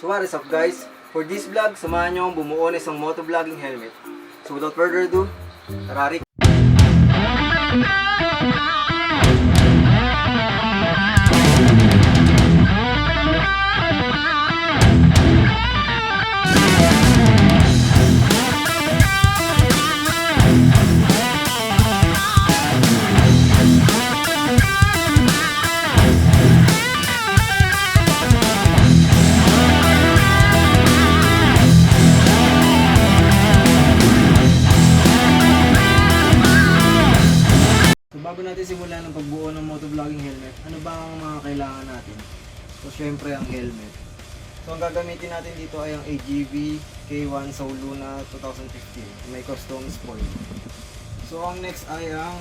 So what is up guys? For this vlog, samahan nyo akong bumuo ng isang motovlogging helmet. So without further ado, tara Rick! Bago natin simulan ang pagbuo ng motovlogging helmet, ano ba ang mga kailangan natin? So syempre ang helmet. So ang gagamitin natin dito ay ang AGV Sole Luna 2015. May custom spoil. So ang next ay ang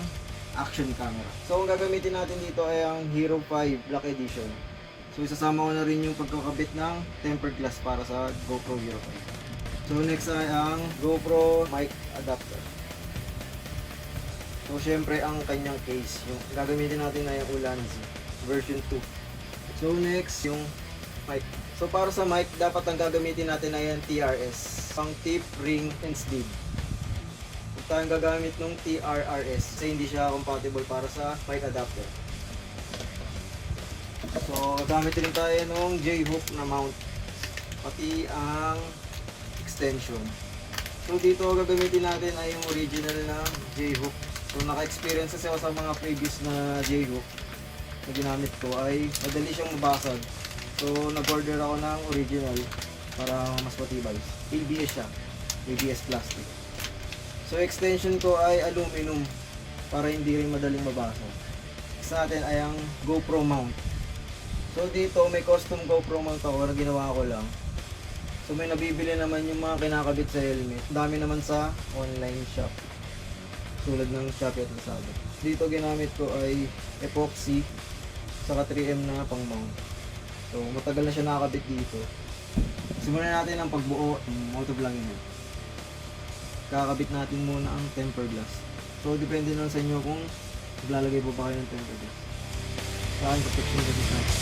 action camera. So ang gagamitin natin dito ay ang Hero 5 Black Edition. So isasama ko na rin yung pagkakabit ng tempered glass para sa GoPro Hero 5. So next ay ang GoPro mic adapter. So syempre ang kanyang case, yung gagamitin natin ay ang Ulanzi version 2. So next yung mic. So para sa mic, dapat ang gagamitin natin ay ang TRS, pang tip, ring, and sleeve. Huwag tayong gagamit ng TRRS kasi hindi siya compatible para sa mic adapter. So gagamit rin tayo ng J-hook na mount, pati ang extension. So dito gagamitin natin ay yung original na J-hook. So naka-experience kasi ako sa mga previous na J-hook na ginamit ko ay madali siyang mabasag. So nag-order ako ng original para mas matibay. ABS siya, ABS plastic. So extension ko ay aluminum para hindi rin madaling mabasag. Next natin ay ang GoPro mount. So dito may custom GoPro mount ako na ginawa ko lang. So may nabibili naman yung mga kinakabit sa helmet. Dami naman sa online shop, tulad ng Shopee at Lazada. Dito ginamit ko ay epoxy saka 3M na pang mount. So matagal na siya nakakabit dito. Simulan natin ang pagbuo ng motovlogging helmet. Kakabit natin muna ang tempered glass. So depende lang sa inyo kung maglalagay po ba kayo ng tempered glass. Sa akin, protection glass natin.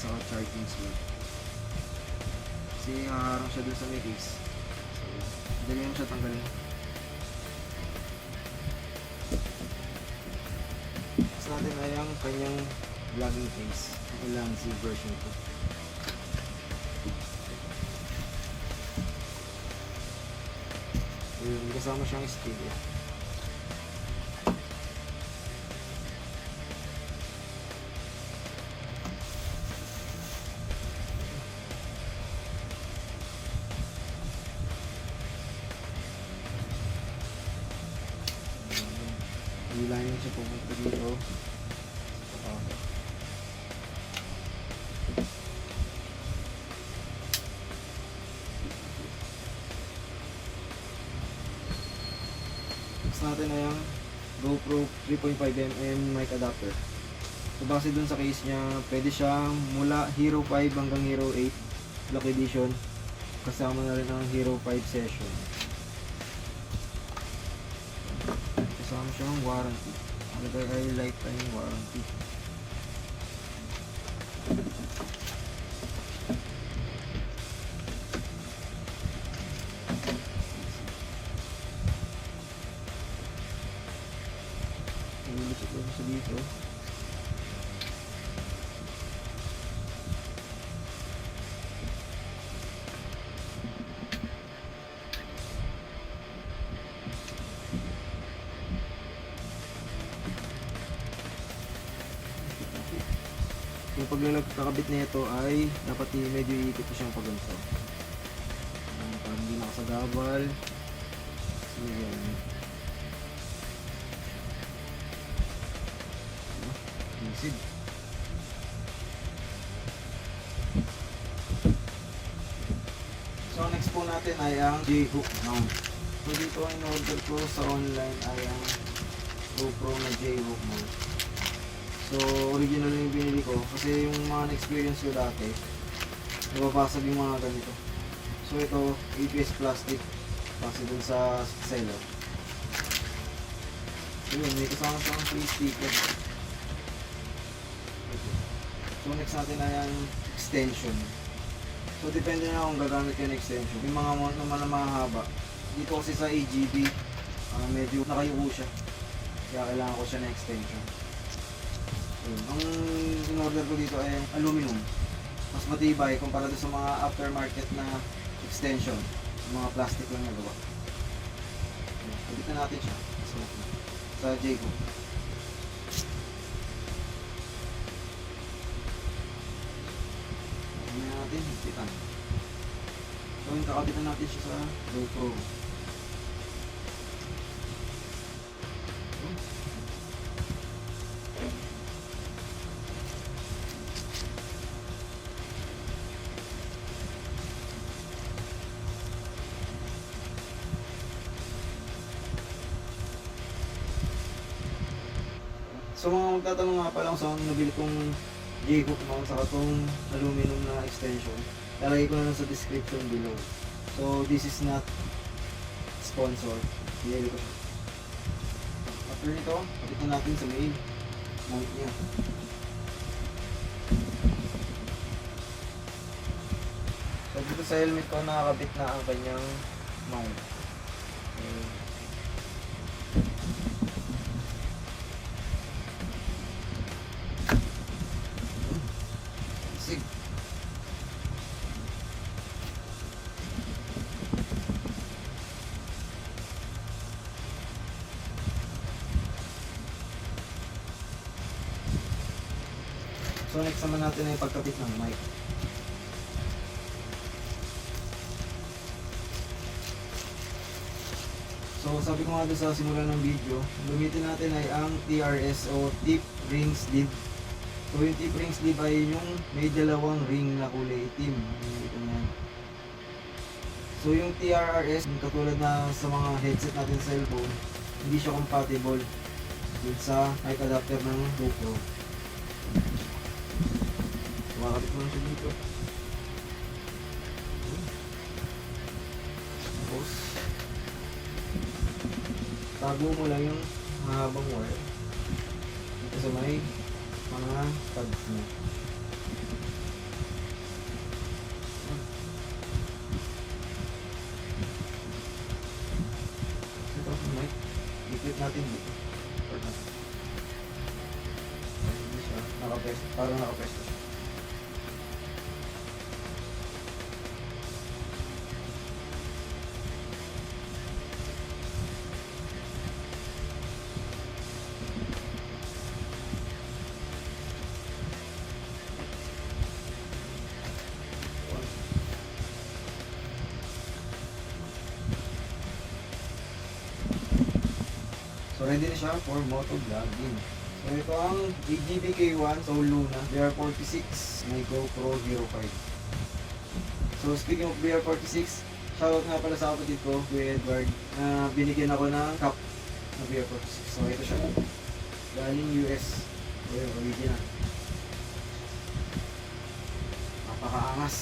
Sa charging slot kasi haharang siya dun sa may case. So dali lang siya tanggalin. Next natin ay ang kanyang vlogging case, Ulanzi version 2. Yun, kasama siyang sticker. Hilahin siya pupunta dito. Next natin ay ang GoPro 3.5mm mic adapter. So base dun sa case niya, pwede siyang mula Hero 5 hanggang Hero 8 Black Edition. Kasama na rin ang Hero 5 Session. Kasama siyang warranty. Alagay ay lifetime warranty. Ilusot lang sa dito. Yung paglalagkakabit nito ay dapat medyo iikot ko siyang paganto. Para hindi nakasagabal. So yan. Masid. So next po natin ay ang J-hook mount. So dito ang in-order ko sa online ay ang GoPro na J-hook mount. So, original yung binili ko kasi yung mga na-experience ko dati, nababasag yung mga ganito. So, ito, ABS plastic kasi dun sa seller. So, yun, may kasama siyang free sticker. So, next natin ay ang extension. So, depende na kung gagamit yung extension. Yung mga naman na mahaba, dito kasi sa AGV, medyo nakayuko siya. Kaya kailangan ko siya na extension. Ang in-order ko dito ay aluminum. Mas matibay kumpara sa mga aftermarket na extension. Mga plastic lang na gawa. Pagkitan natin siya. So, sa J-hook. Pagkitan natin, higpitan. So, yung kakabitan natin siya sa GoPro. So mga magtatanong nga pala kung saan nabili kong J-hook mount sa itong aluminum na extension, lalagay ko na lang sa description below. So this is not sponsor. Binili ko siya. After nito, kapit na natin sa main mount niya. So dito sa helmet ko nakakabit na ang kanyang mount. So next naman natin ay pagkabit ng mic. So sabi ko nga doon sa simula ng video, gamitin natin ay ang TRS o tip ring sleeve. So yung tip ring sleeve ay yung may dalawang ring na kulay itim. So yung TRRS, katulad na sa mga headset natin sa cellphone, hindi siya compatible dun sa mic adapter ng GoPro. Makakabit mo lang siya dito. Tapos tago mo lang yung mahabang wire dito sa may mga tabs mo. Ito ang mic. I-clip natin dito. Hindi siya nakapesto. Parang nakapesto siya. So So ready na siya for motovlogging. So ito ang AGV Sole Luna VR46, may GoPro Hero 5. So speaking of VR46, shoutout nga pala sa kapatid ko, Kuya Edward, na binigyan ako ng cup na VR46. So ito siya, galing US. So yun, original. Napakaangas.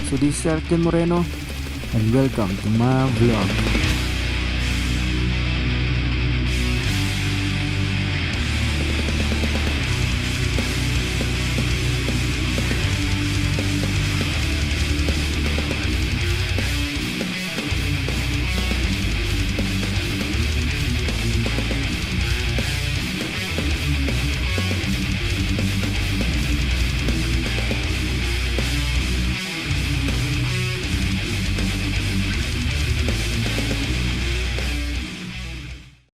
So this is Arten Moreno and welcome to my vlog.